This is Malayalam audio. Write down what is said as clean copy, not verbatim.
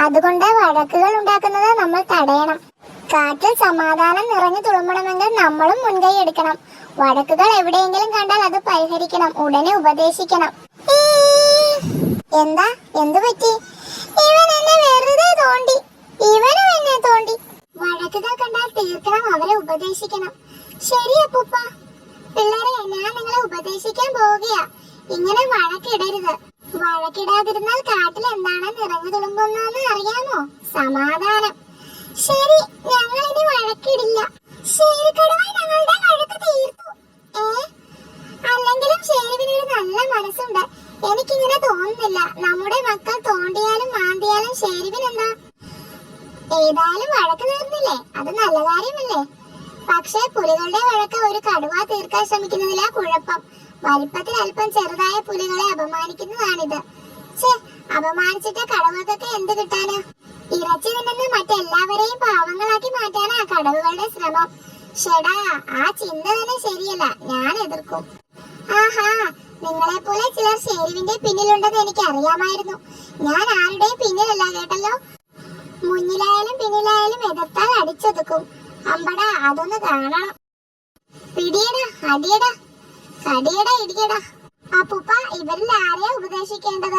അതുകൊണ്ട് വഴക്കുകൾ ഉണ്ടാക്കുന്നത് നമ്മൾ തടയണം. കാറ്റിൽ സമാധാനം നിറഞ്ഞു തുളുമ്പണമെങ്കിൽ നമ്മളും മുൻകൈ എടുക്കണം. വഴക്കുകൾ എവിടെയെങ്കിലും കണ്ടാൽ അത് പരിഹരിക്കണം, ഉടനെ ഉപദേശിക്കണം. എന്താ, എന്തു പറ്റി? ഇവൻ എന്നെ വെറുതെ തോണ്ടി, ഇവനും എന്നെ തോണ്ടി. വഴക്കുകൾ കണ്ടാൽ തീർക്കണം, അവരെ ഉപദേശിക്കണം. ശരി അപ്പൂപ്പ. പിള്ളേരെ, ഞാൻ നിങ്ങളെ ഉപദേശിക്കാൻ പോവുകയാ. ഇങ്ങനെ വഴക്കിടരുത്. വഴക്കിടാതിരുന്നാൽ കാട്ടിൽ എന്താണ് നിറഞ്ഞു തുളുമ്പുന്നതെന്ന് അറിയാമോ? സമാധാനം. ശരി, ഞങ്ങൾ ഇനി വഴക്കിടില്ല. ശേരിക്കടുവായി ഞങ്ങളുടെ വഴക്ക് തീർത്തു. അല്ലെങ്കിലും ശേരുവിനൊരു നല്ല മനസ്സുണ്ട്. എനിക്കിങ്ങനെ തോന്നുന്നില്ല. നമ്മുടെ മക്കൾ തോണ്ടിയാലും മാന്തിയാലും ശേരുവിനെന്താ? ഏതായാലും വഴക്ക് തീർന്നില്ലേ, അത് നല്ല കാര്യമല്ലേ. പക്ഷേ പുലികളുടെ വഴക്ക് ഒരു കടുവ തീർക്കാൻ ശ്രമിക്കുന്നതിലാ കുഴപ്പം. വലിപ്പത്തിൽ അല്പം ചെറുതായ പുലികളെ അപമാനിക്കുന്നതാണിത്. അപമാനിച്ചിട്ട് കടുവകൾക്ക് എന്ത് കിട്ടാന്? ഇറച്ചി തിന്നുന്ന മറ്റെല്ലാവരെയും പാവങ്ങളാക്കി മാറ്റാനാ കടുവകളുടെ ശ്രമം. ഷെടാ, ആ ചിന്ത തന്നെ ശരിയല്ല, ഞാൻ എതിർക്കും. ആഹാ, നിങ്ങളെ പോലെ ചിലർ ശേരുവിന്റെ പിന്നിലുണ്ടെന്ന് എനിക്ക് അറിയാമായിരുന്നു. ഞാൻ ആരുടെയും പിന്നിലല്ല കേട്ടല്ലോ. മുന്നിലായാലും പിന്നിലായാലും എതിർത്താൽ അടിച്ചൊതുക്കും. അമ്പടാ, അതൊന്ന് കാണണം. പിടിയടാ, അടിയടാ, കടിയടാ, ഇടിയടാ. അപ്പൂപ്പ, ഇവരിൽ ആരെയാ ഉപദേശിക്കേണ്ടത്?